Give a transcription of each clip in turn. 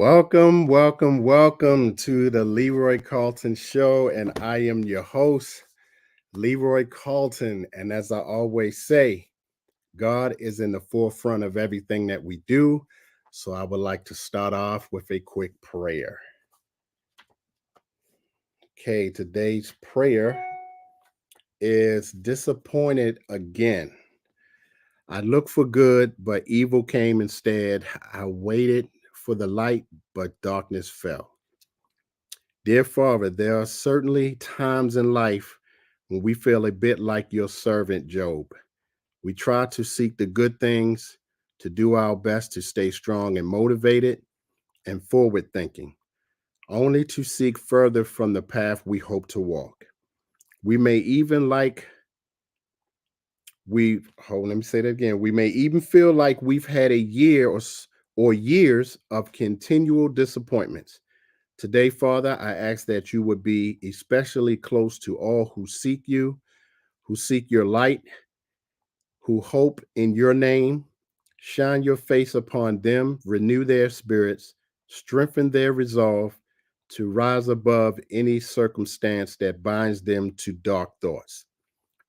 Welcome to the Leroy Carlton Show. And I am your host, Leroy Carlton. And as I always say, God is in the forefront of everything that we do. So I would like to start off with a quick prayer. Okay, today's prayer is disappointed again. I looked for good, but evil came instead. I waited for the light, but darkness fell. Dear Father, there are certainly times in life when we feel a bit like your servant Job. We try to seek the good things, to do our best to stay strong and motivated and forward thinking, only to seek further from the path we hope to walk. We may even like let me say that again. We may even feel like we've had a year or years of continual disappointments. Today, Father, I ask that you would be especially close to all who seek your light, who hope in your name. Shine your face upon them, renew their spirits, strengthen their resolve to rise above any circumstance that binds them to dark thoughts.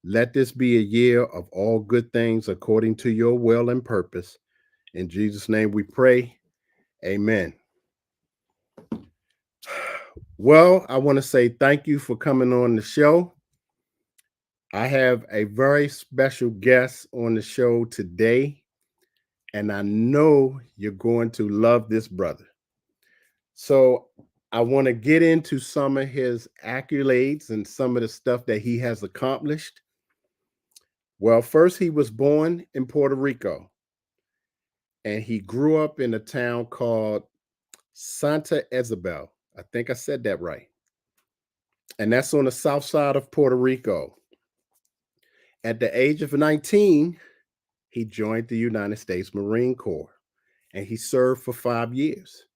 Let this be a year of all good things according to your will and purpose. In Jesus' name we pray. Amen. Well, I want to say thank you for coming on the show. I have a very special guest on the show today, and I know you're going to love this brother. So, I want to get into some of his accolades and some of the stuff that he has accomplished. Well, first, he was born in Puerto Rico, and he grew up in a town called Santa Isabel. I think I said that right. And that's on the south side of Puerto Rico. At the age of 19, he joined the United States Marine Corps and he served for 5 years.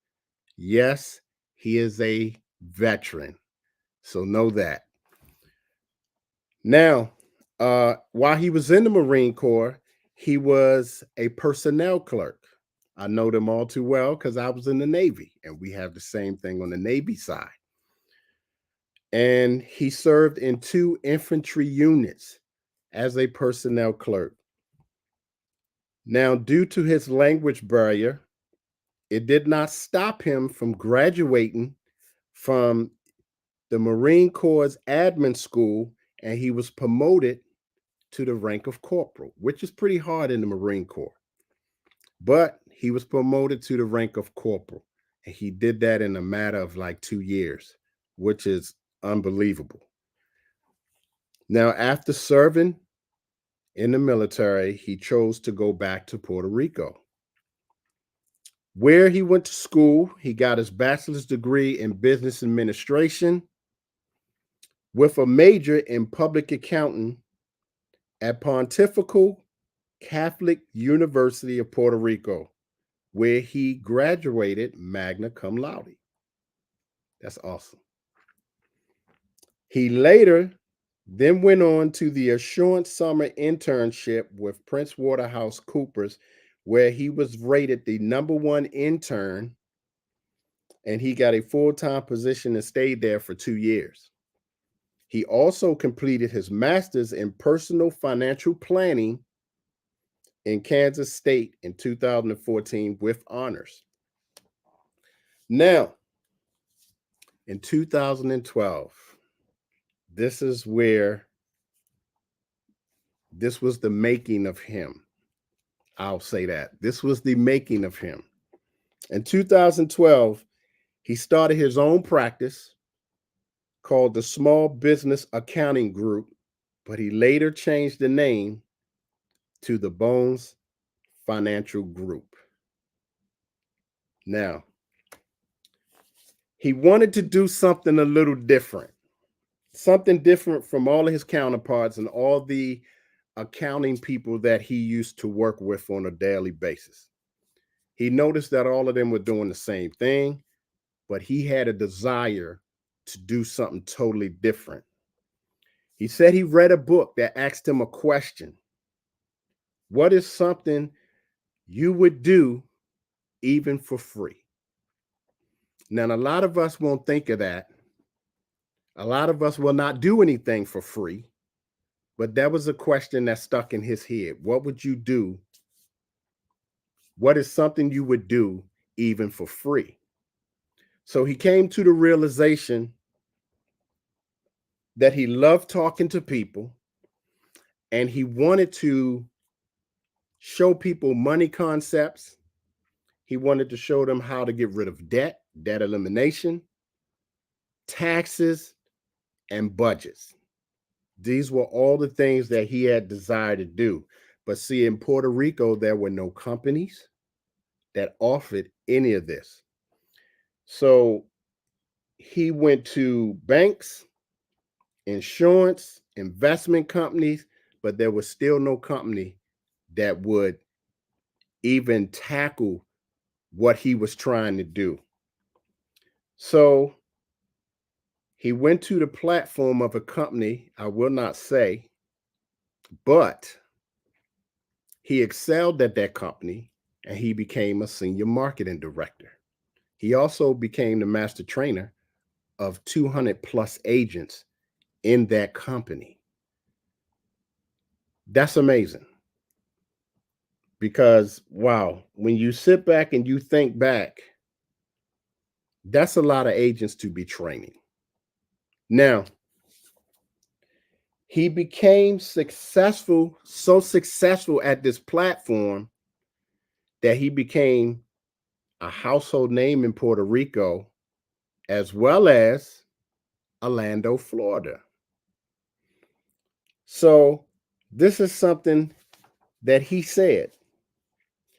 Yes, he is a veteran. So know that. Now, while he was in the Marine Corps, he was a personnel clerk. I know them all too well because I was in the Navy and we have the same thing on the Navy side. And he served in two infantry units as a personnel clerk. Now, due to his language barrier, it did not stop him from graduating from the Marine Corps admin school, and he was promoted to the rank of corporal, which is pretty hard in the Marine Corps. But he was promoted to the rank of corporal, and he did that in a matter of like 2 years, which is unbelievable. Now, after serving in the military, he chose to go back to Puerto Rico, where he went to school. He got his bachelor's degree in business administration with a major in public accounting at Pontifical Catholic University of Puerto Rico, where he graduated magna cum laude. That's awesome. He later then went on to the Assurance Summer Internship with Prince Waterhouse Coopers, where he was rated the #1 intern, and he got a full-time position and stayed there for 2 years. He also completed his master's in personal financial planning in Kansas State in 2014 with honors. Now, in 2012, this is where this was the making of him. I'll say that. This was the making of him. In 2012, he started his own practice called the Small Business Accounting Group, but he later changed the name to the Bones Financial Group. Now, he wanted to do something a little different, something different from all of his counterparts and all the accounting people that he used to work with on a daily basis. He noticed that all of them were doing the same thing, but he had a desire to do something totally different. He said he read a book that asked him a question. What is something you would do even for free? Now, a lot of us won't think of that. A lot of us will not do anything for free, but that was a question that stuck in his head. What would you do? What is something you would do even for free? So he came to the realization that he loved talking to people and he wanted to show people money concepts. He wanted to show them how to get rid of debt, debt elimination, taxes, and budgets. These were all the things that he had desired to do. But see, in Puerto Rico, there were no companies that offered any of this. So he went to banks, insurance, investment companies, but there was still no company that would even tackle what he was trying to do. So he went to the platform of a company, I will not say, but he excelled at that company and he became a senior marketing director. He also became the master trainer of 200 plus agents in that company. That's amazing because, wow, when you sit back and you think back, that's a lot of agents to be training. Now, he became successful, so successful at this platform that he became a household name in Puerto Rico as well as Orlando, Florida. So, this is something that he said.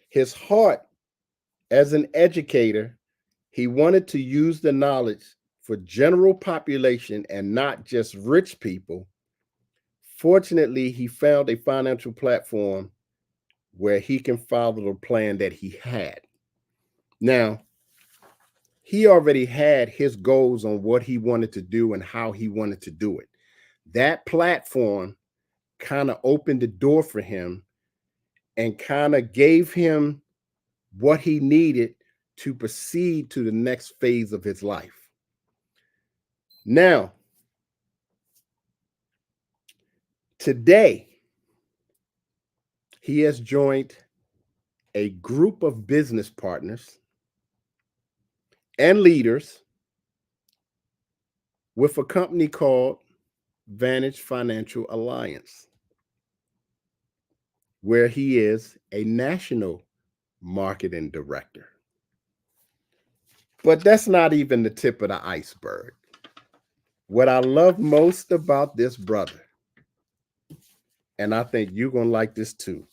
His heart as an educator, he wanted to use the knowledge for general population and not just rich people. Fortunately, he found a financial platform where he can follow the plan that he had. Now, he already had his goals on what he wanted to do and how he wanted to do it. That platform kind of opened the door for him and kind of gave him what he needed to proceed to the next phase of his life. Now, today, he has joined a group of business partners and leaders with a company called Vantage Financial Alliance, where he is a national marketing director. But that's not even the tip of the iceberg. What I love most about this brother, and I think you're going to like this too,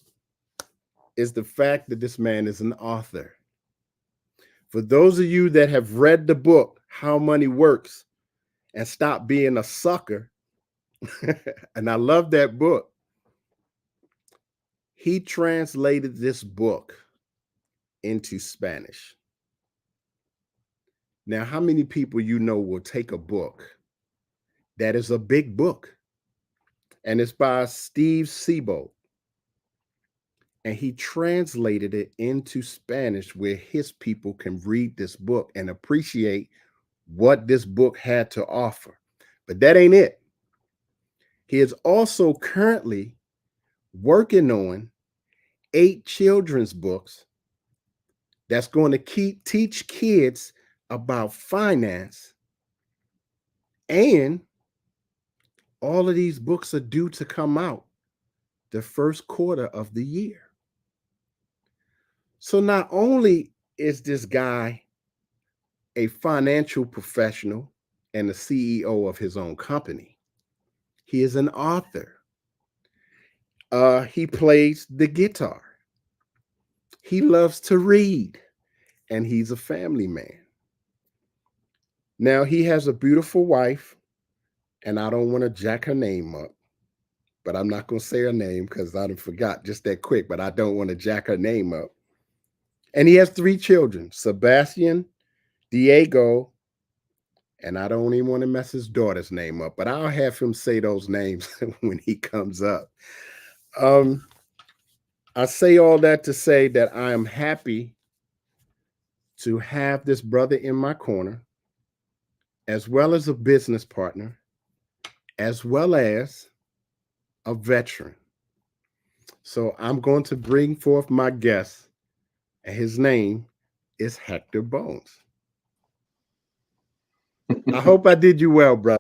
is the fact that this man is an author. For those of you that have read the book, How Money Works, and Stop Being a Sucker, and I love that book, he translated this book into Spanish. Now, how many people you know will take a book that is a big book and it's by Steve Siebold, and he translated it into Spanish where his people can read this book and appreciate what this book had to offer? But that ain't it. He is also currently working on 8 children's books that's going to teach kids about finance. And all of these books are due to come out the first quarter of the year. So not only is this guy a financial professional and the CEO of his own company, he is an author. He plays the guitar. He loves to read, and he's a family man. Now, he has a beautiful wife, and I don't want to jack her name up, but I'm not going to say her name because I forgot just that quick, but I don't want to jack her name up. And he has 3 children, Sebastian, Diego, and I don't even want to mess his daughter's name up, but I'll have him say those names when he comes up. I say all that to say that I am happy to have this brother in my corner, as well as a business partner, as well as a veteran. So I'm going to bring forth my guest, and his name is Hector Bones. I hope I did you well, brother.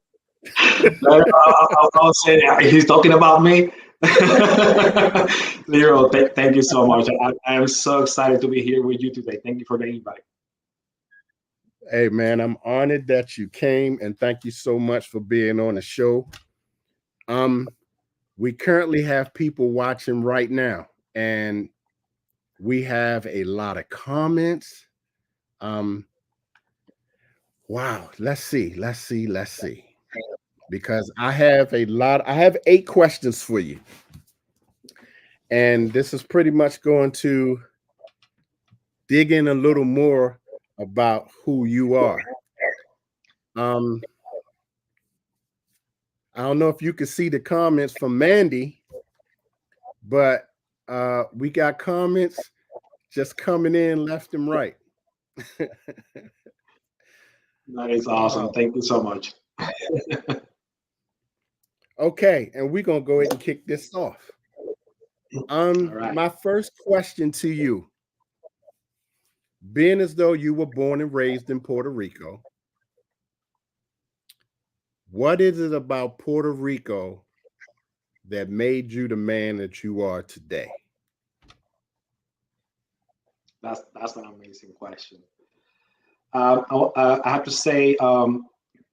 I'll say he's talking about me. Leroy, thank you so much. I am so excited to be here with you today. Thank you for the invite. Hey, man, I'm honored that you came, and thank you so much for being on the show. Um, we currently have people watching right now, and we have a lot of comments. Um, wow, let's see. Because I have 8 questions for you. And this is pretty much going to dig in a little more about who you are. Um, I don't know if you can see the comments from Mandy, but we got comments just coming in left and right. That is awesome. Oh, Thank you so much. okay, and we're gonna go ahead and kick this off. All right. My first question to you, being as though you were born and raised in Puerto Rico, what is it about Puerto Rico that made you the man that you are today? That's an amazing question. I have to say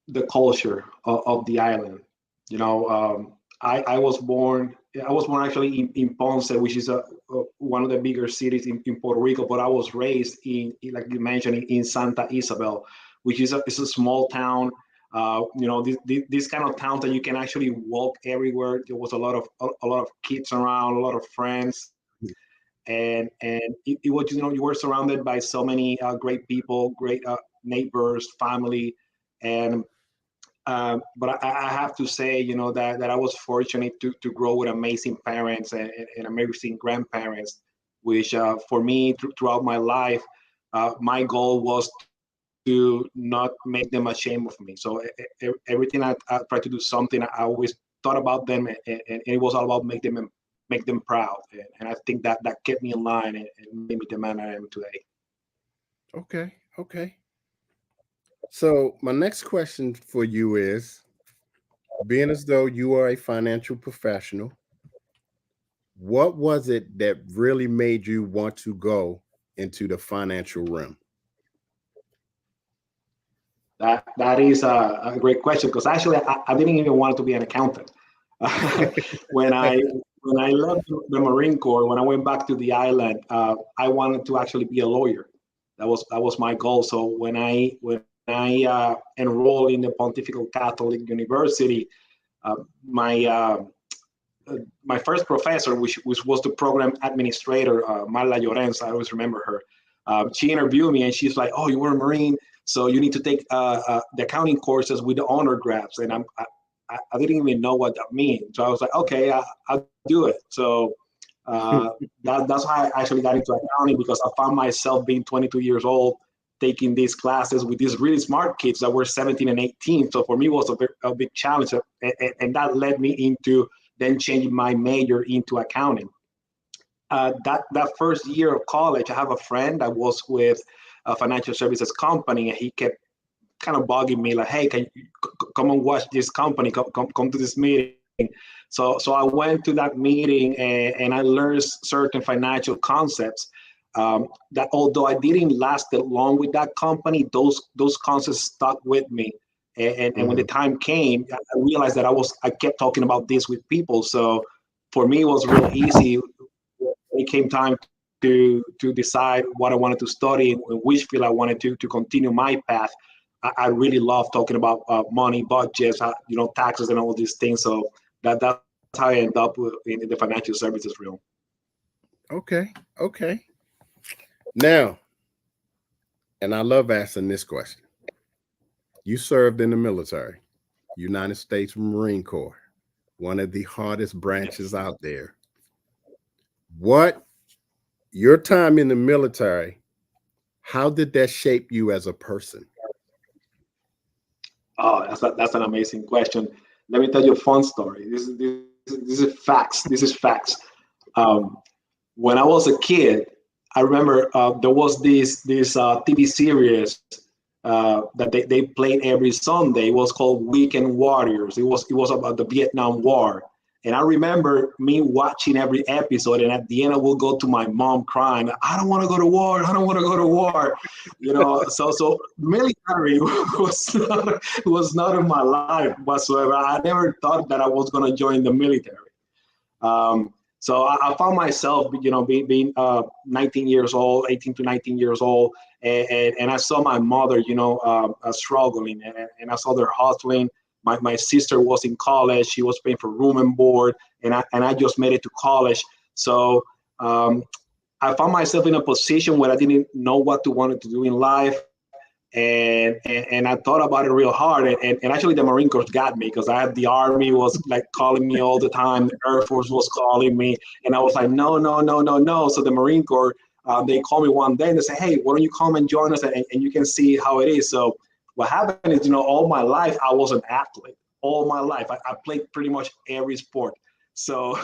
the culture of the island. You know, I was born. I was born actually in Ponce, which is one of the bigger cities in Puerto Rico. But I was raised like you mentioned, in Santa Isabel, which is a small town. You know, this kind of town that you can actually walk everywhere. There was a lot of kids around, a lot of friends, and it was, you know, you were surrounded by so many great people, great neighbors, family, and but I have to say, you know, that I was fortunate to grow with amazing parents and amazing grandparents, which for me throughout my life, my goal was to not make them ashamed of me. So everything I tried to do something, I always thought about them, and it was all about make them proud, and I think that kept me in line and made me the man I am today. Okay, okay. So my next question for you is, being as though you are a financial professional, what was it that really made you want to go into the financial realm? That is a great question, because actually I didn't even want to be an accountant. when I when I left the Marine Corps, when I went back to the island, I wanted to actually be a lawyer. That was my goal. So when I enrolled in the Pontifical Catholic University, uh, my uh, my first professor, which was the program administrator, Marla Llorens, I always remember her. She interviewed me and she's like, "Oh, you were a Marine, so you need to take the accounting courses with the honor grabs." And I didn't even know what that means. So I was like, "Okay, I'll do it." So that's how I actually got into accounting, because I found myself being 22 years old, taking these classes with these really smart kids that were 17 and 18. So for me, it was a big challenge, and that led me into then changing my major into accounting. That first year of college, I have a friend that was with a financial services company, and he kept kind of bugging me like, "Hey, can you come and watch this company? Come to this meeting." So I went to that meeting, and I learned certain financial concepts. That although I didn't last that long with that company, those concepts stuck with me. And when the Mhm. time came, I realized that I kept talking about this with people. So for me, it was real easy when it came time to decide what I wanted to study and which field I wanted to continue my path. I really love talking about money, budgets, taxes, and all these things. So that's how I end up in the financial services realm. Okay, okay. Now, and I love asking this question. You served in the military, United States Marine Corps, one of the hardest Yes. branches out there. What your time in the military, How did that shape you as a person? Oh, that's an amazing question. Let me tell you a fun story. This is facts. This is facts. Um, when I was a kid, I remember there was this TV series that they played every Sunday. It was called Weekend Warriors. It was about the Vietnam War, and I remember me watching every episode. And at the end, I will go to my mom crying, "I don't want to go to war. I don't want to go to war." So military was not in my life whatsoever. I never thought that I was going to join the military. So I found myself, being 19 years old, 18 to 19 years old, and I saw my mother, struggling, and I saw her hustling. My sister was in college; she was paying for room and board, and I just made it to college. So um, I found myself in a position where I didn't know what to wanted to do in life, and I thought about it real hard. And actually, the Marine Corps got me because I had the Army was like calling me all the time, the Air Force was calling me, and I was like, no, no, no, no, no. So the Marine Corps, they called me one day and they say, hey, why don't you come and join us, and you can see how it is. So what happened is, all my life I was an athlete. All my life I played pretty much every sport. So,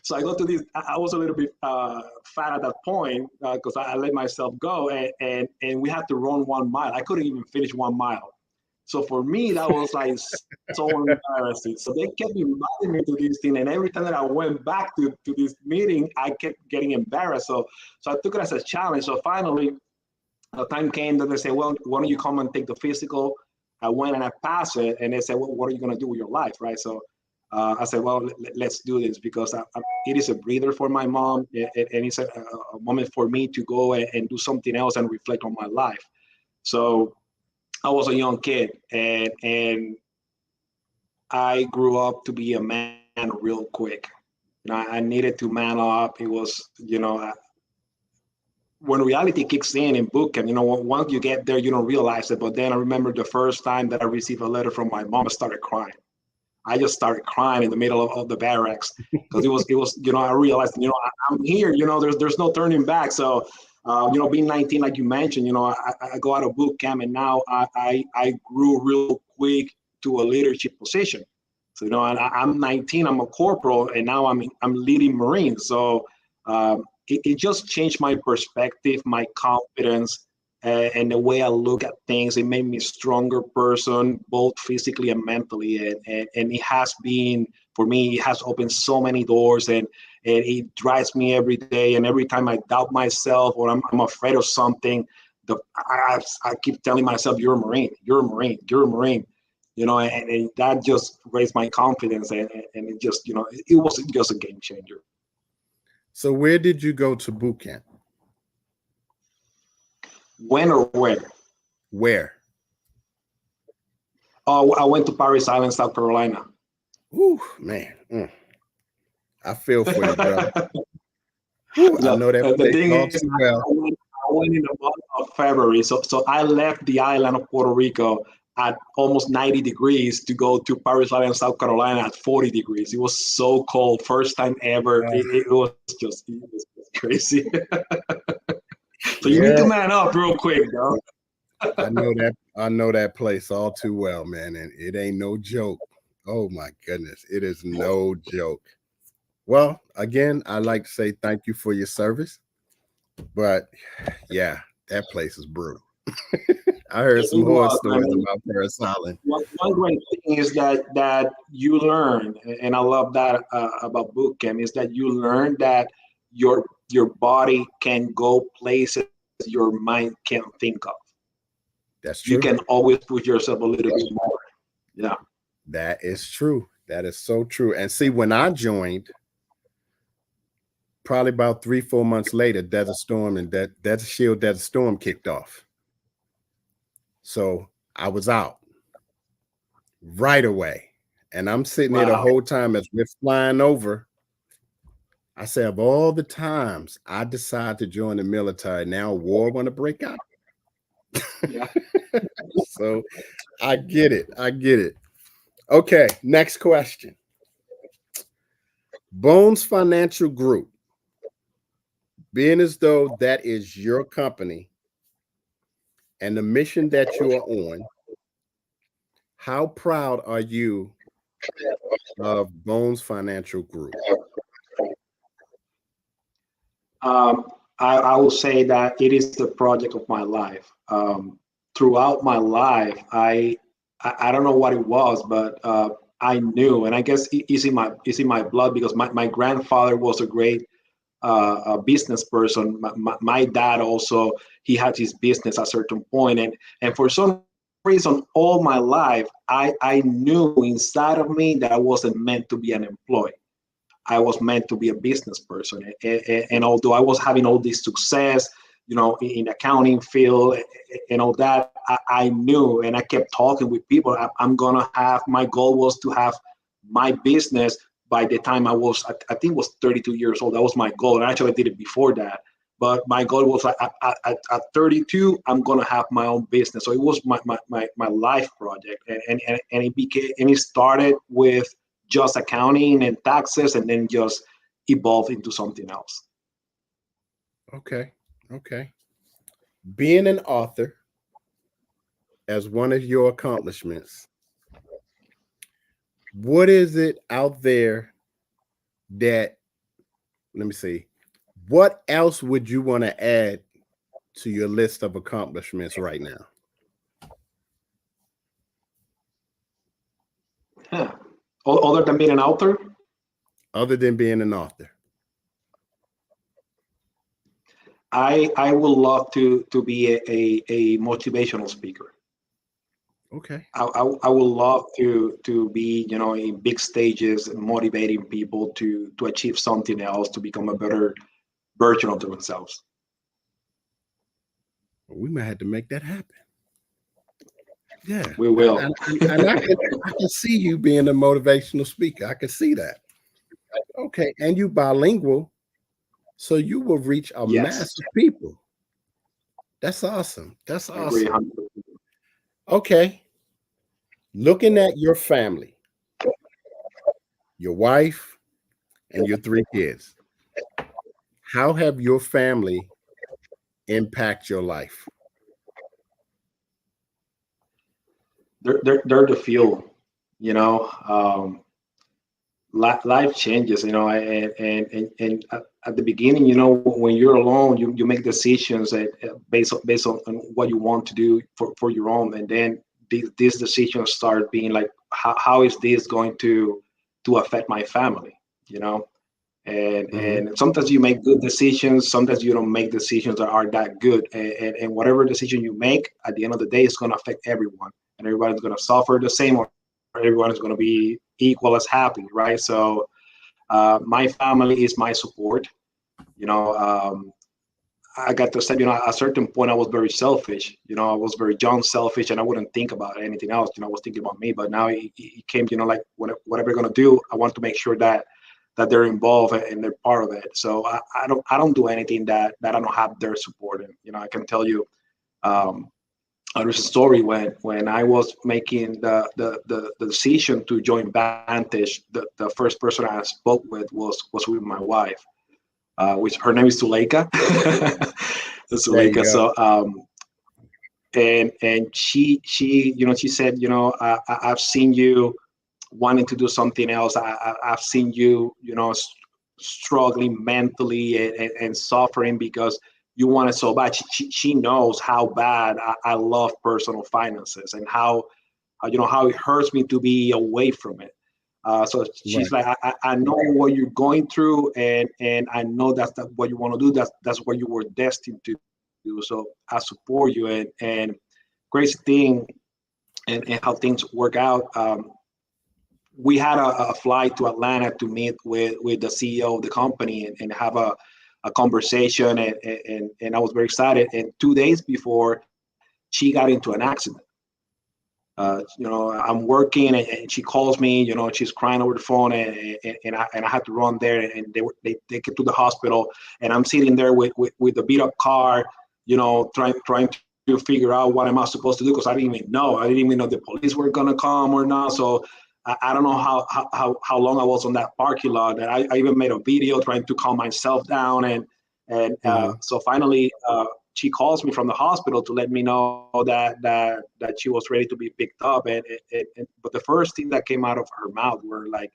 so I got to this. I was a little bit fat at that point because I let myself go, and we had to run 1 mile. I couldn't even finish 1 mile. So for me, that was like so embarrassing. So they kept inviting me to this thing, and every time that I went back to this meeting, I kept getting embarrassed. So I took it as a challenge. So finally, the time came that they said, well, why don't you come and take the physical? I went and I passed it, and they said, well, what are you going to do with your life, right? So I said, well, let's do this because it is a breather for my mom, and it's a moment for me to go and do something else and reflect on my life. So I was a young kid, and I grew up to be a man real quick. I needed to man up. It was, when reality kicks in boot camp, once you get there, you don't realize it. But then I remember the first time that I received a letter from my mom, I started crying. I just started crying in the middle of the barracks because it was, I realized, I'm here, there's no turning back. So, being 19, like you mentioned, I go out of boot camp, and now I grew real quick to a leadership position. So, and I'm 19, I'm a corporal, and now I'm leading Marines. So, it just changed my perspective, my confidence, and the way I look at things. It made me a stronger person, both physically and mentally. And it has been, for me, it has opened so many doors, and it drives me every day. And every time I doubt myself or I'm afraid of something, I keep telling myself, you're a Marine, you're a Marine, you're a Marine. And that just raised my confidence, and it just, it was just a game changer. So where did you go to boot camp? When or where? Where? I went to Paris Island, South Carolina. Ooh, man. I feel for you, brother. Ooh, I know that The place thing all is, too well. I went in the month of February. So I left the island of Puerto Rico at almost 90 degrees to go to Paris Island, South Carolina at 40 degrees. It was so cold. First time ever. It was just crazy. So you need Yeah, to man up real quick, bro. I know that place all too well, man, and it ain't no joke. Oh my goodness, it is no joke. Well, again, I'd like to say thank you for your service, but yeah, that place is brutal. I heard some It horror was, I stories mean, about Paris Island. one great thing is that you learn, and I love that about boot camp, is that you learn that your body can go places your mind can't think of. That's You true. can always push yourself a little bit more. Yeah. That is true. That is so true. And see, when I joined, probably about 3, 4 months later, Desert Storm and Desert Shield, Desert Storm kicked off. So I was out right away. And I'm sitting there the Wow. whole time as we're flying over. I say, of all the times I decide to join the military, now war want to break out. Yeah. So I get it. I get it. Okay, next question. Bones Financial Group, being as though that is your company, and the mission that you are on, how proud are you of Bones Financial Group? I will say that it is the project of my life. Throughout my life, I don't know what it was, but I knew, and I guess it's in my blood because my grandfather was a great a business person. My dad also, he had his business at a certain point, and for some reason, all my life, I knew inside of me that I wasn't meant to be an employee. I was meant to be a business person. And although I was having all this success, in accounting field and all that, I knew, and I kept talking with people. I'm gonna have, my goal was to have my business by the time I think it was 32 years old. That was my goal. And actually I did it before that. But my goal was at 32, I'm gonna have my own business. So it was my life project, and it started with just accounting and taxes, and then just evolved into something else. Okay. Okay. Being an author as one of your accomplishments, what is it out there that, let me see, what else would you want to add to your list of accomplishments right now? Yeah. Other than being an author, Other than being an author? I would love to be a motivational speaker. Okay. I would love to be, in big stages, motivating people to achieve something else, to become a better version of themselves. Well, we might have to make that happen. Yeah. We will. And I can see you being a motivational speaker. I can see that. Okay. And you bilingual, so you will reach a Yes, mass of people. That's awesome. That's I agree. awesome. Okay. Looking at your family, your wife, and your 3 kids, how have your family impact your life? They're the fuel, you know. Life changes, and at the beginning, when you're alone, you make decisions that, based on what you want to do for your own, and then these decisions start being like, how is this going to affect my family, you know? Mhm. And sometimes you make good decisions, sometimes you don't make decisions that are that good, and whatever decision you make, at the end of the day, it's going to affect everyone, and everybody's going to suffer the same, or everyone is going to be equal as happy, right? So my family is my support. you know um, I got to say, at a certain point, I was very selfish. I was very young, selfish, and I wouldn't think about anything else. I was thinking about me. But now it came, like, whatever they're gonna do, I want to make sure that they're involved and they're part of it. So I don't do anything that I don't have their support in. I can tell you, there's a story when I was making the decision to join Vantage. The first person I spoke with was with my wife, which her name is Zuleika. There you Zuleika. go. So and she said, I've seen you wanting to do something else. I've seen you, struggling mentally and suffering because you want it so bad. She knows how bad I love personal finances, and how it hurts me to be away from it. So she's Right. like, I know what you're going through, and I know that's what you want to do. That's what you were destined to do. So I support you, and crazy thing, and how things work out. We had a flight to Atlanta to meet with the CEO of the company, and have a conversation, and I was very excited. And 2 days before, she got into an accident. I'm working, and she calls me. She's crying over the phone, and I had to run there, and they take it to the hospital, and I'm sitting there with the beat up car, trying to figure out what am I supposed to do, because I didn't even know. I didn't even know the police were gonna come or not. So I don't know how long I was on that parking lot. And I even made a video trying to calm myself down, and Mhm. so finally. she calls me from the hospital to let me know that she was ready to be picked up. But the first thing that came out of her mouth were like,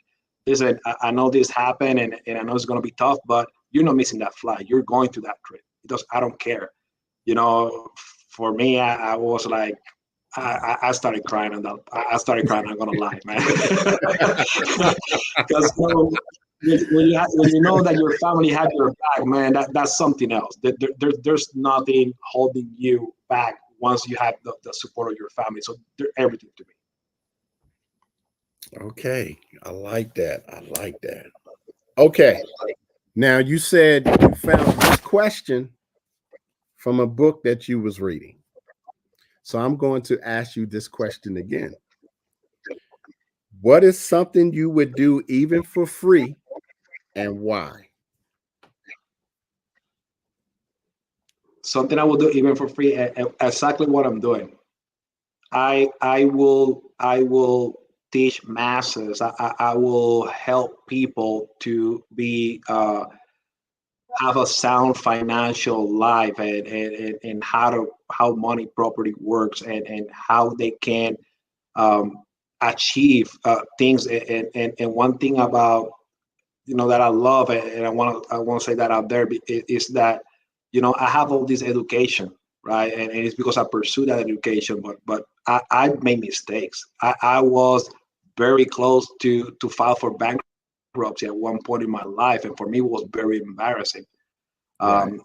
"Listen, I know this happened, and I know it's gonna be tough, but you're not missing that flight. You're going to that trip because I don't care." You know, for me, I was like, I started crying on that. I started crying. I'm gonna lie, man, because when you know that your family have your back, man, that's something else. There's nothing holding you back once you have the support of your family. So they're everything to me. Okay, I like that. I like that. Okay, now you said you found this question from a book that you was reading. So I'm going to ask you this question again. What is something you would do even for free and why? Something I will do even for free. Exactly what I'm doing. I will teach masses. I will help people to be have a sound financial life, and how money properly works, and how they can um, achieve things. And one thing about, that I love, and I want to say that out there, is that, I have all this education, right? And it's because I pursued that education, but I made mistakes. I was very close to file for bankruptcy at one point in my life, and for me it was very embarrassing. Right.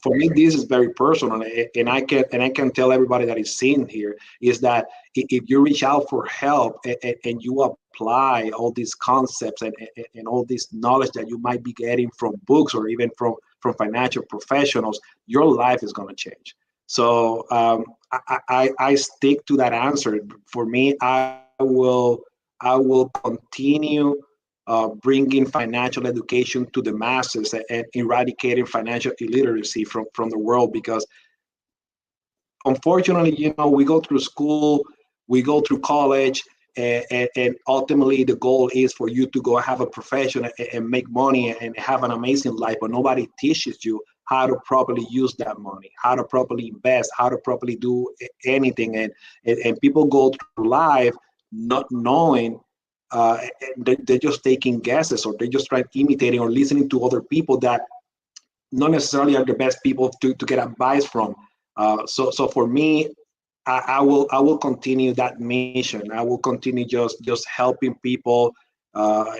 For me, this is very personal, and I can tell everybody that is seen here is that if you reach out for help, and you apply all these concepts, and all this knowledge that you might be getting from books or even from financial professionals, your life is going to change. So I stick to that answer. For me, I will continue bringing financial education to the masses, and eradicating financial illiteracy from the world, because unfortunately, we go through school, we go through college, and ultimately the goal is for you to go have a profession, and make money, and have an amazing life, but nobody teaches you how to properly use that money, how to properly invest, how to properly do anything. And people go through life not knowing. They're just taking guesses, or they're just trying imitating or listening to other people that not necessarily are the best people to get advice from. So for me, I will continue that mission. I will continue just helping people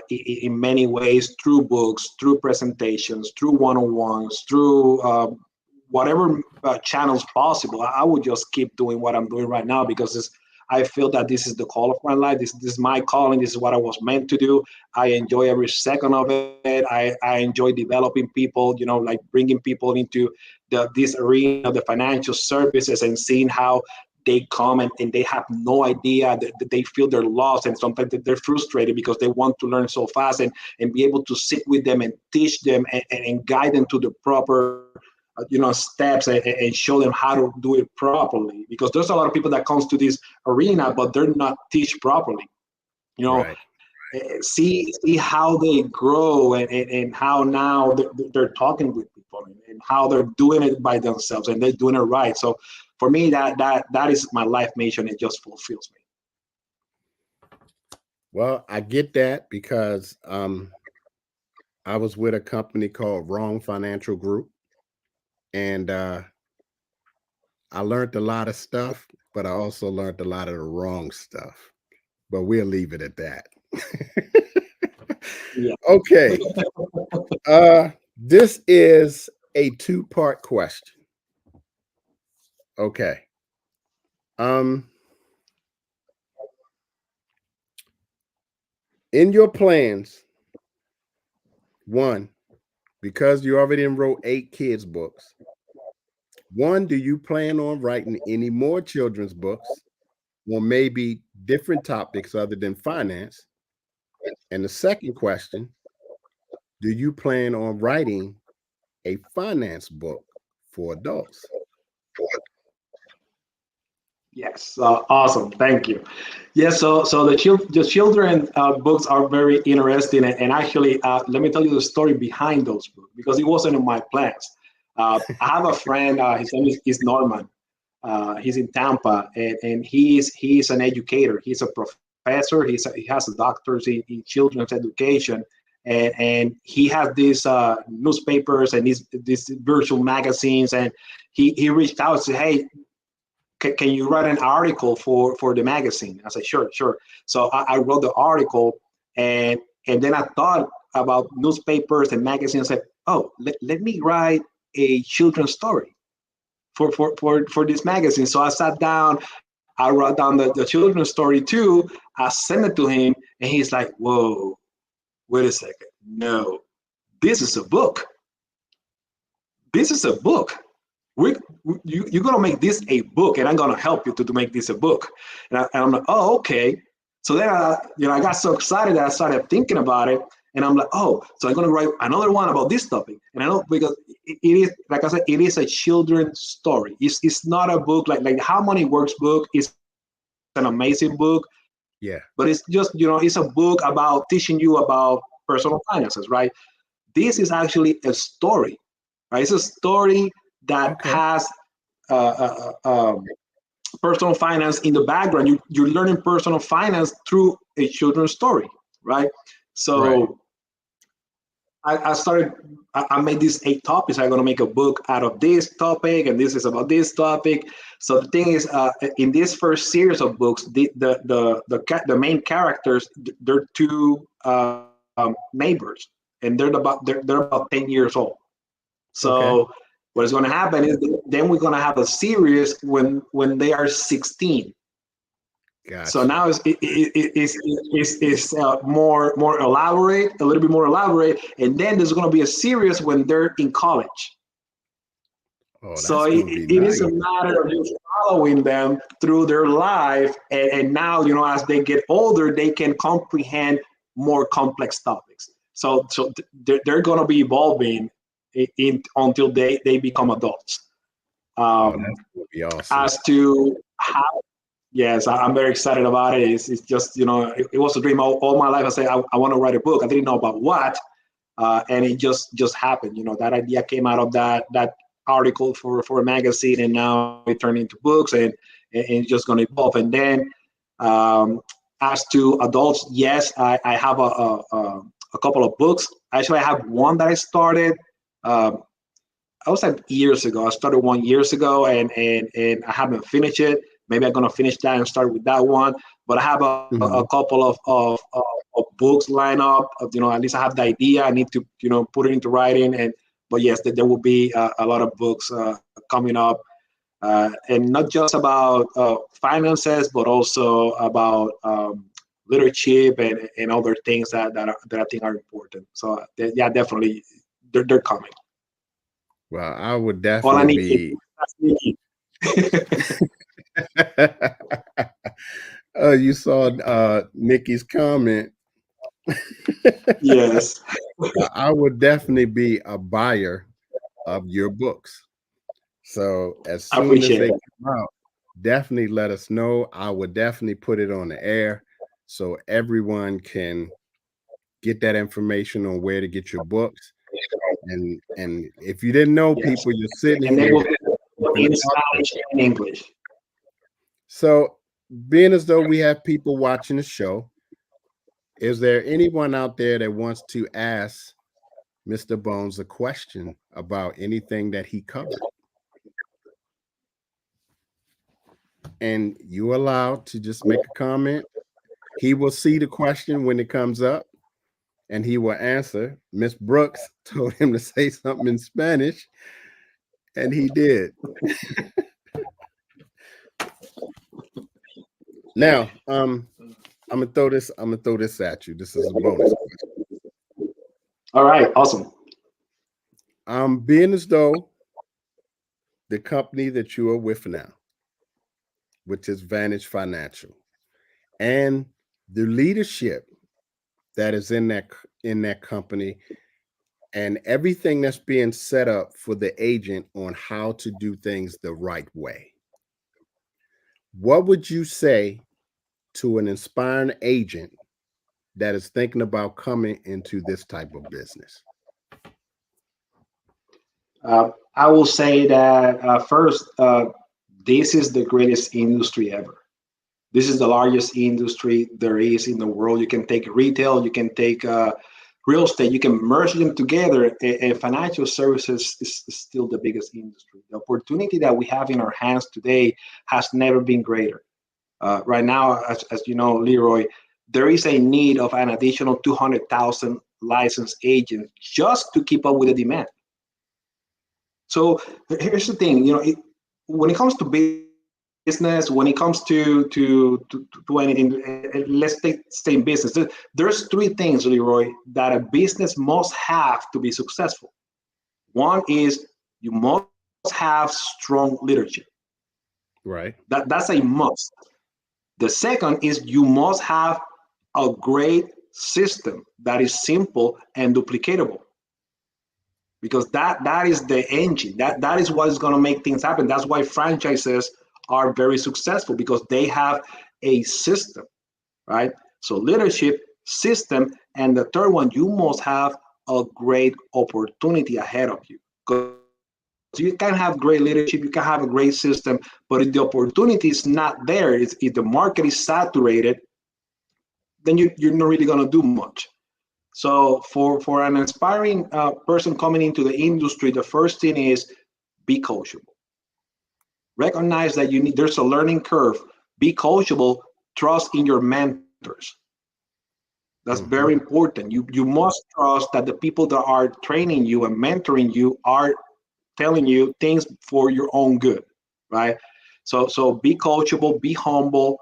in many ways, through books, through presentations, through one-on-ones, through whatever channels possible. I would just keep doing what I'm doing right now, because I feel that this is the call of my life. This is my calling. This is what I was meant to do. I enjoy every second of it. I enjoy developing people, like bringing people into this arena of the financial services, and seeing how they come, and they have no idea, that they feel they're lost, and sometimes they're frustrated because they want to learn so fast, and be able to sit with them and teach them, and guide them to the proper steps, and show them how to do it properly, because there's a lot of people that comes to this arena, but they're not teach properly. you know Right. see how they grow, and how now they're talking with people, and how they're doing it by themselves, and they're doing it right. So for me, that is my life mission. It just fulfills me. Well, I get that because I was with a company called Wrong Financial Group, and I learned a lot of stuff, but I also learned a lot of the wrong stuff. But we'll leave it at that. Yeah. Okay. This is a two-part question. Okay. Um, in your plans, one, because you already wrote 8 kids' books. One, do you plan on writing any more children's books, or maybe different topics other than finance? And the second question, do you plan on writing a finance book for adults? Yes, awesome. Thank you. Yes, so the children books are very interesting, and actually, let me tell you the story behind those books, because it wasn't in my plans. I have a friend. His name is Norman. He's in Tampa, and he's an educator. He's a professor. He has a doctorate in children's education, and he has these newspapers and these virtual magazines. And he reached out and said, "Hey, can you write an article for the magazine?" I said, "Sure, sure." So I wrote the article, and then I thought about newspapers and magazines. I said, "Oh, let me write a children's story for this magazine." So I sat down, I wrote down the children's story too. I sent it to him, and he's like, "Whoa, wait a second, no, this is a book. This is a book. We, you're gonna make this a book, and I'm gonna help you to make this a book." And I'm like, "Oh, okay." So then I got so excited that I started thinking about it, and I'm like, "Oh, so I'm gonna write another one about this topic." And I know, because it is, like I said, it is a children's story. It's not a book like How Money Works book is an amazing book, but it's just, it's a book about teaching you about personal finances, right? This is actually a story, right? It's a story that Okay. has uh, uh, personal finance in the background. You're learning personal finance through a children's story, right? Right. So I started. I made these 8 topics. I'm gonna make a book out of this topic, and this is about this topic. So the thing is, in this first series of books, the main characters, they're two neighbors, and they're about 10 years old. So Okay. what is going to happen is, then we're going to have a series when they are 16. So Gotcha. now it's more elaborate, a little bit more elaborate, and then there's going to be a series when they're in college. Oh, So that's going to be it is a nice. matter of just following them through their life, and now, as they get older, they can comprehend more complex topics. So they're going to be evolving until they become adults. Oh, Um, that's going to be awesome. as to how, yes, I'm very excited about it. It's just, it was a dream all my life. I said I want to write a book. I didn't know about what, and it just happened. That idea came out of that article for a magazine, and now it turned into books, and it's just going to evolve. And then, um, as to adults, yes, I have a couple of books. Actually, I have one that I started. Um, I was like years ago. I started one years ago, and I haven't finished it. Maybe I'm gonna finish that and start with that one. But I have a Hmm. couple of books lined up. At least I have the idea. I need to put it into writing. But yes, there will be a lot of books coming up, and not just about finances, but also about leadership and other things that I think are important. So yeah, definitely they're coming. Well, I would All I definitely need is be. that's me. Oh, you saw Nikki's comment. Yes, I would definitely be a buyer of your books. So as I soon as appreciate they it. come out, definitely let us know. I would definitely put it on the air so everyone can get that information on where to get your books. And if you didn't know, Yes, people, you're sitting and they here will be going to in talk to. Spanish and English. So, being as though we have people watching the show, is there anyone out there that wants to ask Mr. Bones a question about anything that he covered? And you allowed to just make a comment. He will see the question when it comes up and he will answer. Miss Brooks told him to say something in Spanish, and he did. Now, I'm gonna throw this at you. This is a bonus question. All right, awesome. Being as though the company that you are with now, which is Vantage Financial, and the leadership that is in that company, and everything that's being set up for the agent on how to do things the right way. What would you say to an inspiring agent that is thinking about coming into this type of business? I will say that first, this is the greatest industry ever. This is the largest industry there is in the world. You can take retail, you can take real estate, you can merge them together, and financial services is still the biggest industry. The opportunity that we have in our hands today has never been greater. Right now, as you know, Leroy, there is a need of an additional 200,000 licensed agents just to keep up with the demand. So here's the thing, when it comes to business, when it comes to anything, let's stay in business. There's three things, Leroy, that a business must have to be successful. One is you must have strong leadership. Right. That's a must. The second is you must have a great system that is simple and duplicatable, because that is the engine. That is what is going to make things happen. That's why franchises are very successful, because they have a system, right? So leadership, system, and the third one, you must have a great opportunity ahead of you. Because you can have great leadership, you can have a great system, but if the opportunity is not there, if the market is saturated, then you're not really going to do much. So for an aspiring person coming into the industry, the first thing is be coachable. Recognize that there's a learning curve. Be coachable. Trust in your mentors. That's very Mm-hmm. important. You must trust that the people that are training you and mentoring you are telling you things for your own good, right? So be coachable, be humble,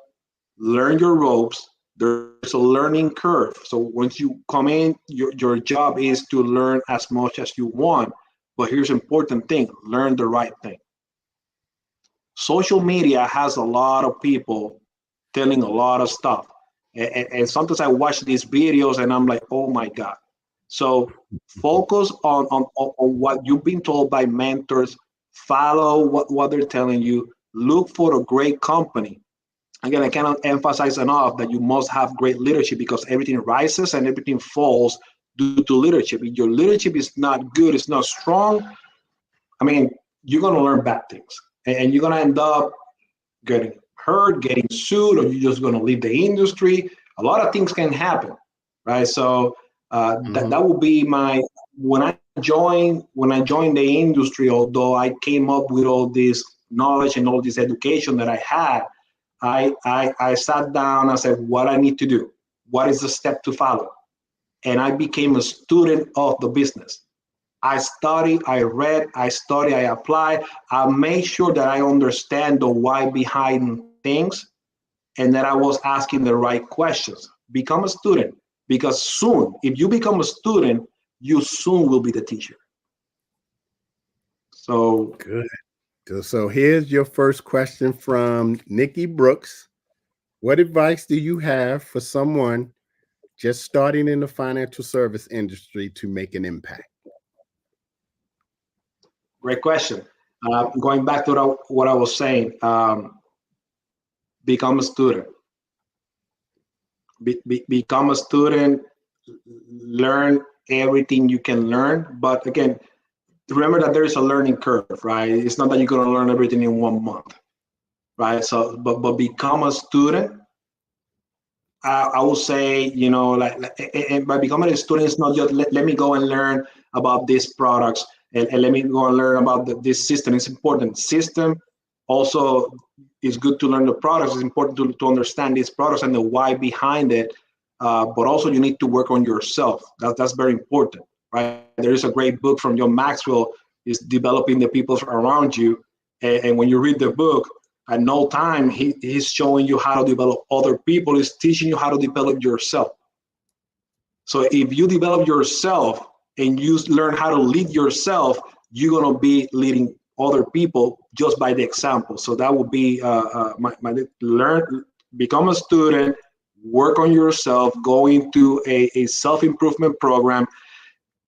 learn your ropes. There's a learning curve. So once you come in, your job is to learn as much as you want. But here's an important thing: learn the right thing. Social media has a lot of people telling a lot of stuff. And sometimes I watch these videos and I'm like, oh my God. So focus on what you've been told by mentors, follow what they're telling you, look for a great company. Again, I cannot emphasize enough that you must have great leadership, because everything rises and everything falls due to leadership. If your leadership is not good, it's not strong, I mean, you're going to learn bad things, and you're going to end up getting hurt, getting sued, or you're just going to leave the industry. A lot of things can happen, right? So Mm-hmm. that would be my when I joined the industry. Although I came up with all this knowledge and all this education that I had, I sat down. I said, what I need to do, what is the step to follow, and I became a student of the business. I study, I read, I study, I apply. I made sure that I understand the why behind things, and that I was asking the right questions. Become a student, because soon, if you become a student, you soon will be the teacher. So, Good. So here's your first question from Nikki Brooks. What advice do you have for someone just starting in the financial service industry to make an impact? great question. Going back to what I was saying, become a student. Become a student, learn everything you can learn. But again, remember that there is a learning curve, right? It's not that you're going to learn everything in 1 month, right? So, but become a student. I will say, and by becoming a student, it's not just let me go and learn about these products, and let me go and learn about this system. It's important. System also is good to learn the products. It's important to understand these products and the why behind it. But also you need to work on yourself. That's very important, right? There is a great book from John Maxwell, is developing the people around you. And when you read the book, at no time he's showing you how to develop other people. He's teaching you how to develop yourself. So if you develop yourself and you learn how to lead yourself, you're going to be leading other people just by the example. So that would be my learn, become a student, work on yourself, go into a self-improvement program.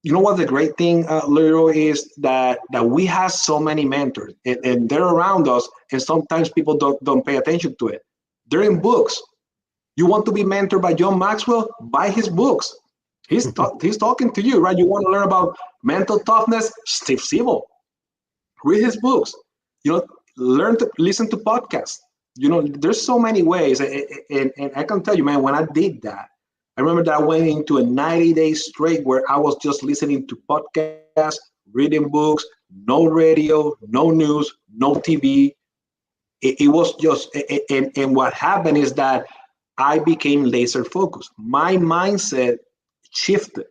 You know what the great thing, Leroy, is that we have so many mentors, and they're around us, and sometimes people don't pay attention to it. They're in books. You want to be mentored by John Maxwell? Buy his books. He's talking to you, right? You want to learn about mental toughness? Steve Siebel. read his books, learn to listen to podcasts. There's so many ways. And I can tell you, man, when I did that, I remember that I went into a 90-day straight where I was just listening to podcasts, reading books, no radio, no news, no TV. It was just, and what happened is that I became laser focused. My mindset shifted.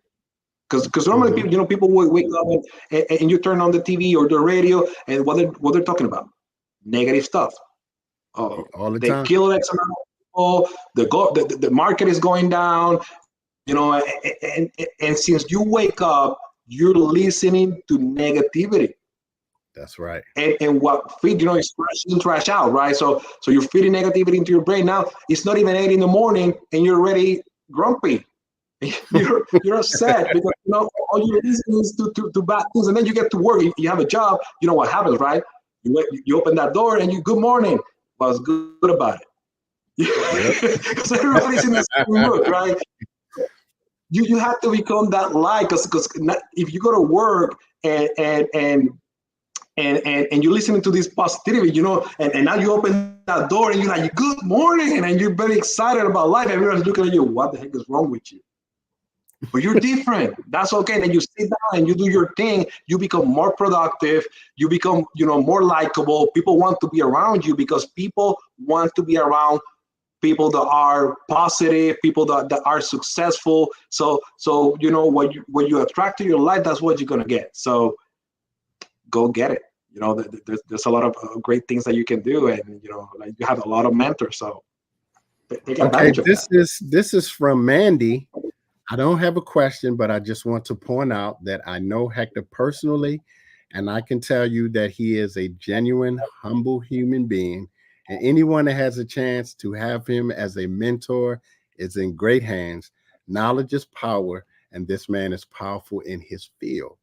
Because normally Mhm. people wake up and you turn on the TV or the radio, and what they're talking about, negative stuff. All the They time. kill X amount of people. The market is going down. And since you wake up, you're listening to negativity. That's right. And what feed is trash in, trash out, right? So you're feeding negativity into your brain. Now it's not even 8 in the morning, and you're already grumpy. You're upset because all you listen is to bad things, and then you get to work. You have a job. You know what happens, right? You open that door and you good morning. What's good about it? Yep. Because everybody's in the same mood, right? You have to become that light because if you go to work and you're listening to this positivity, and now you open that door and you're like, good morning, and you're very excited about life. Everyone's looking at you, what the heck is wrong with you? But you're different. That's okay. And then you sit down and you do your thing. You become more productive. You become, more likable. People want to be around you because people want to be around people that are positive, people that are successful. So what you attract to your life, that's what you're gonna get. So go get it. There's a lot of great things that you can do, and like you have a lot of mentors. So take Okay, advantage of that. this is from Mandy. I don't have a question, but I just want to point out that I know Hector personally, and I can tell you that he is a genuine, humble human being. And anyone that has a chance to have him as a mentor is in great hands. Knowledge is power, and this man is powerful in his field.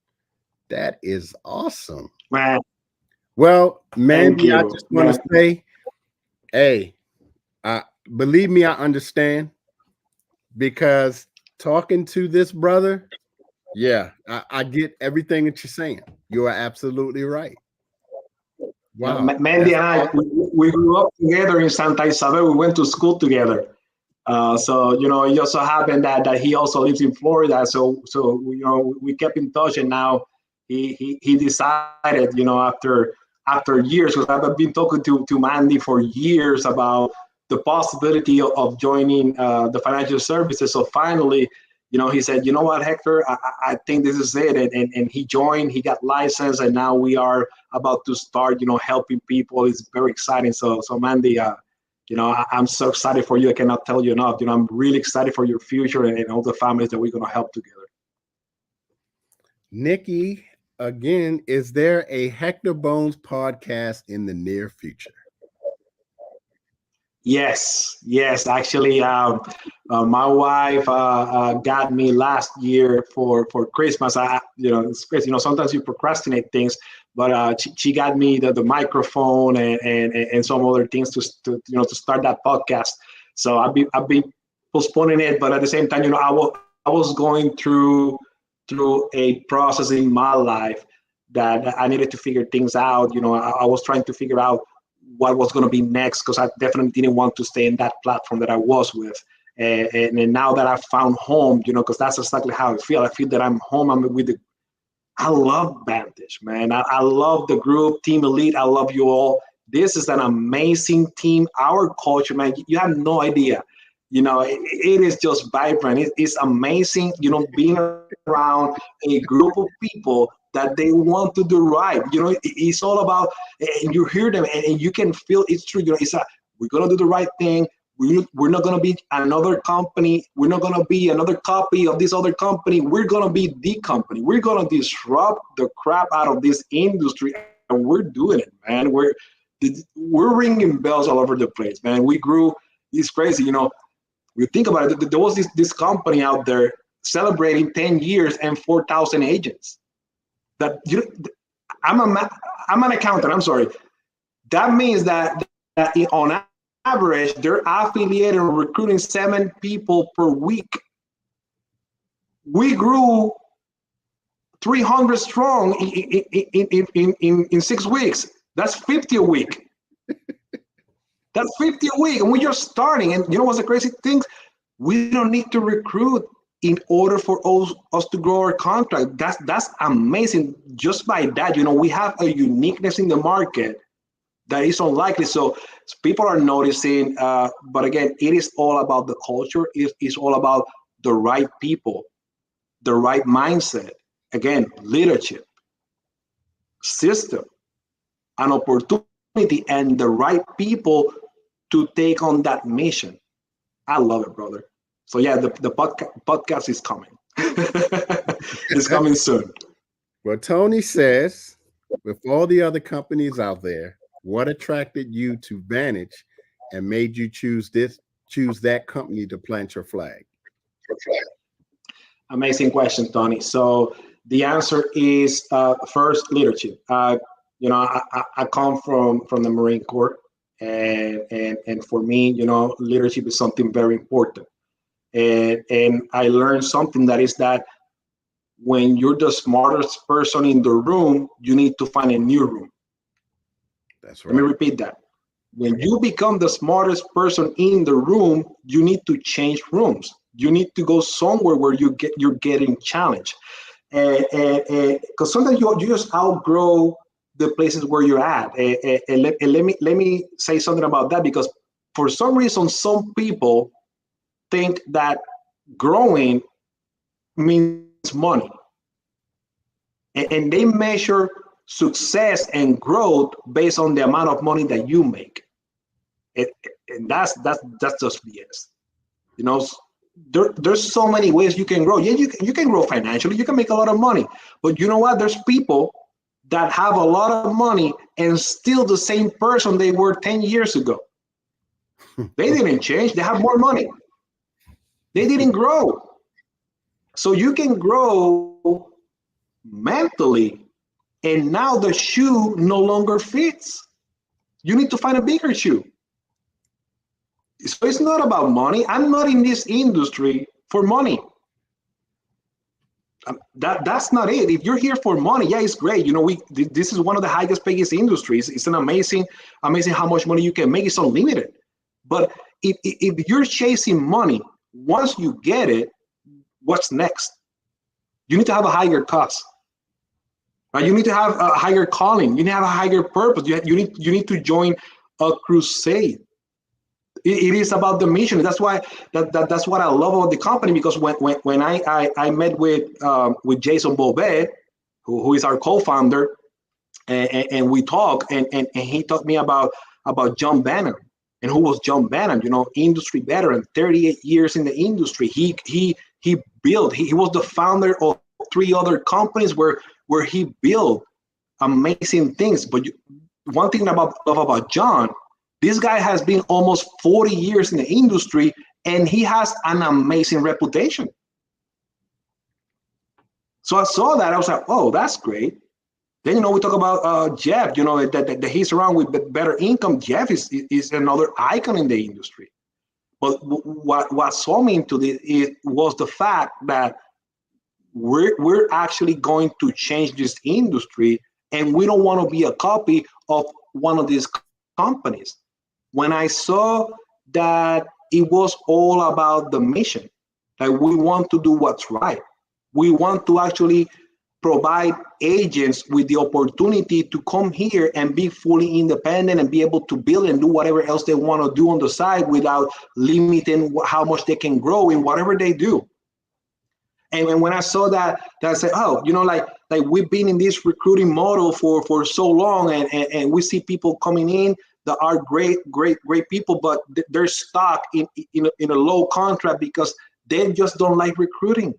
That is awesome. Man, Well, thank Mandy, I you, just want to man. say, hey, I believe me, I understand because talking to this brother, yeah, I get everything that you're saying. You are absolutely right. Wow, Mandy that's and I, awesome. we grew up together in Santa Isabel. We went to school together. So it just so happened that he also lives in Florida. So we kept in touch, and now he decided, after years, because I've been talking to Mandy for years about the possibility of joining the financial services. So finally, he said, you know what, Hector, I think this is it. And he joined, he got licensed, and now we are about to start, helping people. It's very exciting. So Mandy, I'm so excited for you. I cannot tell you enough. I'm really excited for your future and all the families that we're going to help together. Nikki, again, is there a Hector Bones podcast in the near future? Yes. Actually, my wife got me last year for Christmas. It's crazy. Sometimes you procrastinate things, but she got me the microphone and some other things to start that podcast. So I've been postponing it, but at the same time, I was going through a process in my life that I needed to figure things out. I was trying to figure out what was going to be next because I definitely didn't want to stay in that platform that I was with. And now that I found home, because that's exactly how I feel. I feel that I'm home. I'm with the. I love Vantage, man. I love the group, Team Elite. I love you all. This is an amazing team. Our culture, man, you have no idea. It is just vibrant. It's amazing, being around a group of people that they want to do right. It's all about, and you hear them and you can feel it's true. We're going to do the right thing. We're not going to be another company. We're not going to be another copy of this other company. We're going to be the company. We're going to disrupt the crap out of this industry, and we're doing it, man. We're ringing bells all over the place, man. We grew. It's crazy, You think about it. There was this company out there celebrating 10 years and 4,000 agents. That I'm an accountant. I'm sorry. That means that on average, they're affiliated and recruiting 7 people per week. We grew 300 strong in 6 weeks. That's 50 a week. That's 50 a week. And we're just starting. And you know what's the crazy thing? We don't need to recruit in order for us to grow our contract. That's amazing. Just by that, we have a uniqueness in the market that is unlikely. So people are noticing, but again, it is all about the culture. It's all about the right people, the right mindset. Again, leadership, system, an opportunity, and the right people to take on that mission. I love it, brother. So yeah, the podcast is coming. It's coming soon. Well, Tony says, with all the other companies out there, what attracted you to Vantage and made you choose that company to plant your flag? Amazing question, Tony. So the answer is first leadership. I come from the Marine Corps, and for me, leadership is something very important. And I learned something that is that when you're the smartest person in the room, you need to find a new room. That's right. Let me repeat that. When you become the smartest person in the room, you need to change rooms. You need to go somewhere where you're getting challenged. Because sometimes you just outgrow the places where you're at. And let me say something about that, because for some reason, some people think that growing means money. And they measure success and growth based on the amount of money that you make. And that's just BS. There's so many ways you can grow. Yeah, you can grow financially. You can make a lot of money. But you know what? There's people that have a lot of money and still the same person they were 10 years ago. They didn't change. They have more money. They didn't grow. So you can grow mentally, and now the shoe no longer fits. You need to find a bigger shoe. So it's not about money. I'm not in this industry for money. That's not it. If you're here for money, yeah, it's great. This is one of the highest paid industries. It's an amazing how much money you can make. It's unlimited. But if you're chasing money, once you get it, what's next? You need to have a higher cost. Right? You need to have a higher calling. You need to have a higher purpose. You need to join a crusade. It is about the mission. That's why that's what I love about the company, because when I met with Jason Bobet, who is our co-founder, and we talked, and he taught me about John Bannon. And who was John Bannon? Industry veteran, 38 years in the industry. He built. He was the founder of 3 other companies where he built amazing things. But one thing I love about John, this guy has been almost 40 years in the industry, and he has an amazing reputation. So I saw that. I was like, oh, that's great. Then, we talk about Jeff, that he's around with better income. Jeff is another icon in the industry. But what saw me into this was the fact that we're actually going to change this industry, and we don't want to be a copy of one of these companies. When I saw that it was all about the mission, that we want to do what's right. We want to actually provide agents with the opportunity to come here and be fully independent and be able to build and do whatever else they want to do on the side without limiting how much they can grow in whatever they do. And when I saw that I said, oh, like we've been in this recruiting model for so long, and we see people coming in that are great people, but they're stuck in a low contract because they just don't like recruiting.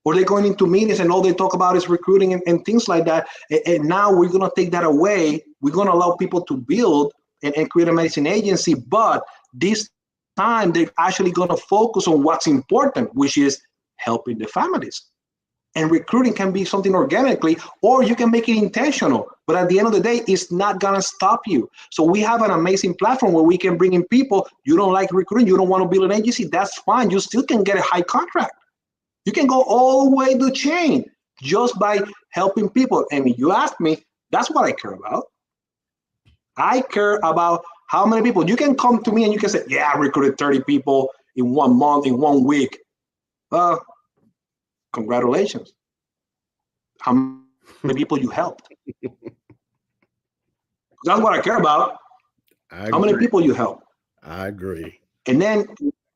Or they're going into meetings and all they talk about is recruiting and things like that. And now we're going to take that away. We're going to allow people to build and create a medicine agency. But this time, they're actually going to focus on what's important, which is helping the families. And recruiting can be something organically, or you can make it intentional. But at the end of the day, it's not going to stop you. So we have an amazing platform where we can bring in people. You don't like recruiting, you don't want to build an agency, that's fine. You still can get a high contract. You can go all the way to chain. just by helping people. And you ask me, that's what I care about. I care about how many people. You can come to me and you can say, yeah, I recruited 30 people in 1 month, in 1 week. Congratulations. How many people you helped? That's what I care about. How many people you help? I agree. And then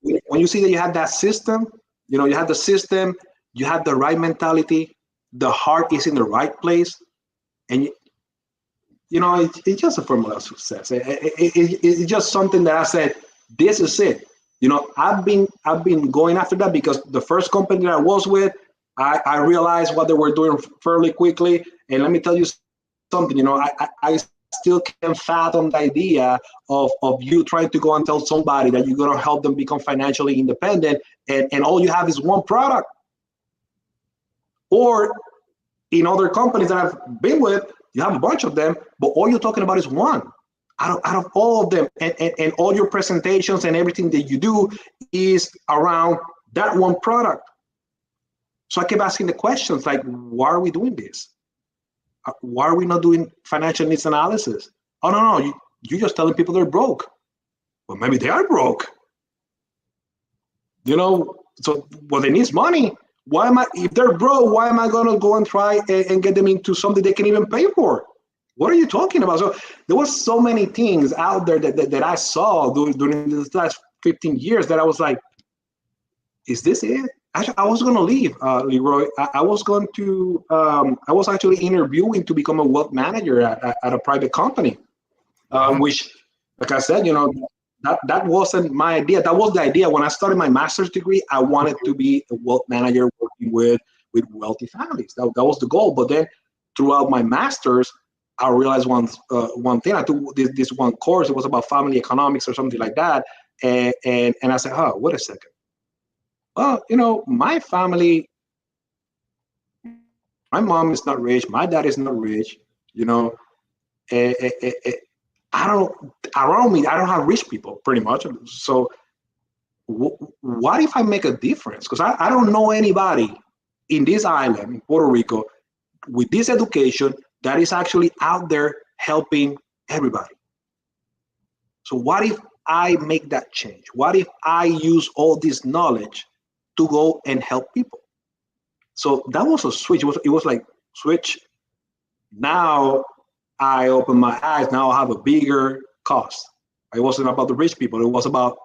when you see that you have that system, you have the system, you have the right mentality, the heart is in the right place, and it's just a formula of success. It's just something that I said, this is it. I've been going after that because the first company that I was with, I realized what they were doing fairly quickly. And let me tell you something, I still can't fathom the idea of you trying to go and tell somebody that you're going to help them become financially independent, and all you have is one product. Or in other companies that I've been with, you have a bunch of them, but all you're talking about is one out of all of them. And all your presentations and everything that you do is around that one product. So I kept asking the questions like, why are we doing this? Why are we not doing financial needs analysis? Oh, no, you're just telling people they're broke. Well, maybe they are broke. So they need money. If they're broke, why am I going to go and try and get them into something they can even pay for? What are you talking about? So there was so many things out there that I saw during this last 15 years that I was like, is this it? Actually, I was going to leave, Leroy. I was actually interviewing to become a wealth manager at a private company, which, like I said, that wasn't my idea. That was the idea. When I started my master's degree, I wanted to be a wealth manager working with wealthy families. That was the goal. But then throughout my master's, I realized one thing. I took this one course. It was about family economics or something like that. And I said, wait a second. Well, my family, my mom is not rich. My dad is not rich. Around me, I don't have rich people pretty much. So what if I make a difference? Because I don't know anybody in this island, in Puerto Rico, with this education that is actually out there helping everybody. So what if I make that change? What if I use all this knowledge to go and help people? So that was a switch. It was like switch. Now I open my eyes. Now I have a bigger cost. It wasn't about the rich people. It was about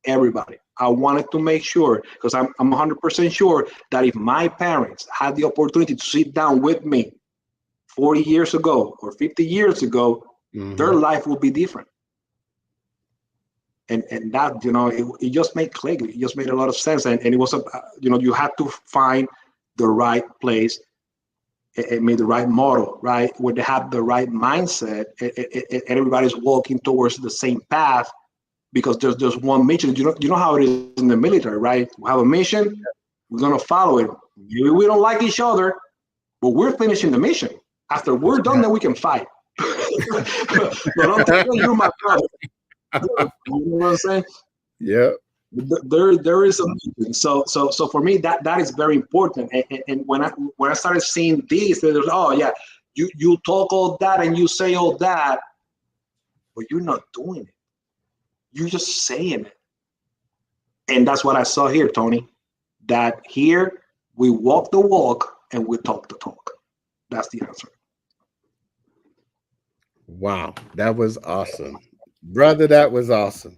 everybody. I wanted to make sure, because I'm 100% sure that if my parents had the opportunity to sit down with me 40 years ago or 50 years ago, their life would be different. And that, it just made click. It just made a lot of sense. And it was, you had to find the right place and made the right model, right? Where they have the right mindset and everybody's walking towards the same path, because there's one mission. You know how it is in the military, right? We have a mission, we're gonna follow it. Maybe we don't like each other, but we're finishing the mission. After we're done, then we can fight. But until you're my brother. You know what I'm saying? Yeah. There is a mission. So for me, that is very important. And when I started seeing this, there's, oh yeah, you talk all that and you say all that, but you're not doing it. You're just saying it. And that's what I saw here, Tony. That here we walk the walk and we talk the talk. That's the answer. Wow, that was awesome. Brother, that was awesome.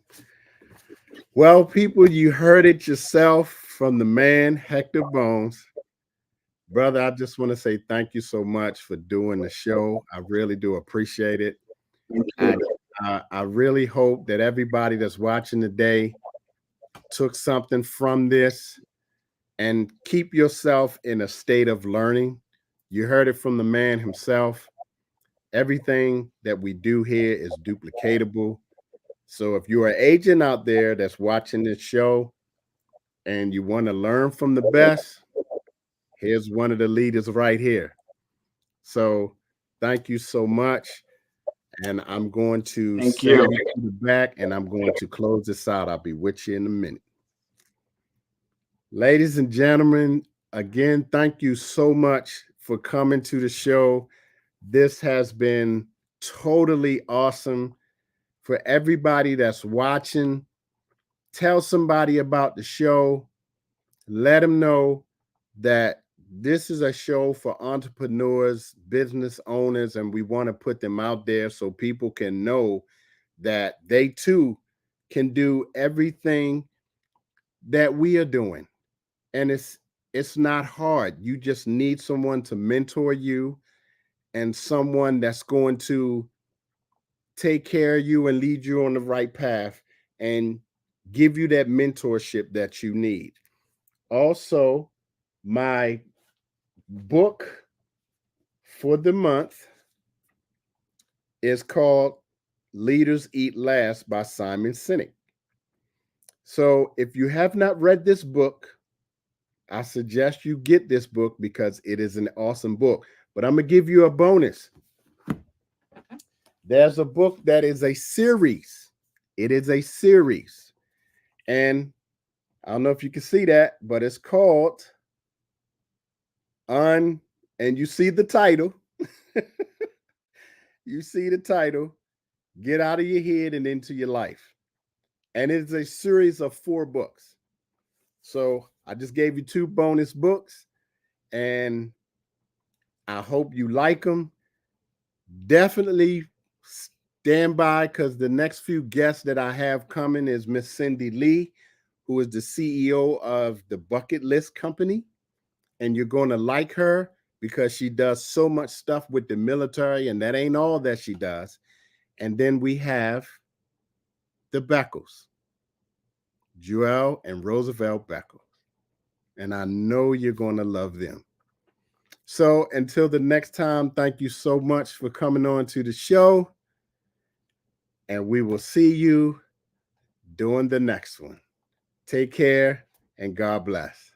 Well, people, you heard it yourself from the man, Hector Bones. Brother, I just want to say thank you so much for doing the show. I really do appreciate it. And I really hope that everybody that's watching today took something from this, and keep yourself in a state of learning. You heard it from the man himself. Everything that we do here is duplicatable. So if you're an agent out there that's watching this show and you want to learn from the best, here's one of the leaders right here. So thank you so much. And I'm going to Thank send you. you to the back, and I'm going to close this out. I'll be with you in a minute. Ladies and gentlemen, again, thank you so much for coming to the show. This has been totally awesome. For everybody that's watching, tell somebody about the show. Let them know that this is a show for entrepreneurs, business owners, and we want to put them out there so people can know that they too can do everything that we are doing. And it's not hard. You just need someone to mentor you and someone that's going to take care of you and lead you on the right path and give you that mentorship that you need. Also, my book for the month is called Leaders Eat Last by Simon Sinek. So if you have not read this book, I suggest you get this book because it is an awesome book. But I'm going to give you a bonus. There's a book that is a series. It is a series. And I don't know if you can see that, but it's called and you see the title. You see the title, Get Out of Your Head and Into Your Life. And it's a series of 4 books. So I just gave you 2 bonus books, and I hope you like them. Definitely stand by, because the next few guests that I have coming is Miss Cindy Lee, who is the CEO of the Bucket List Company. And you're going to like her because she does so much stuff with the military, and that ain't all that she does. And then we have the Beckles, Joel and Roosevelt Beckles. And I know you're going to love them. So until the next time, thank you so much for coming on to the show. And we will see you doing the next one. Take care and God bless.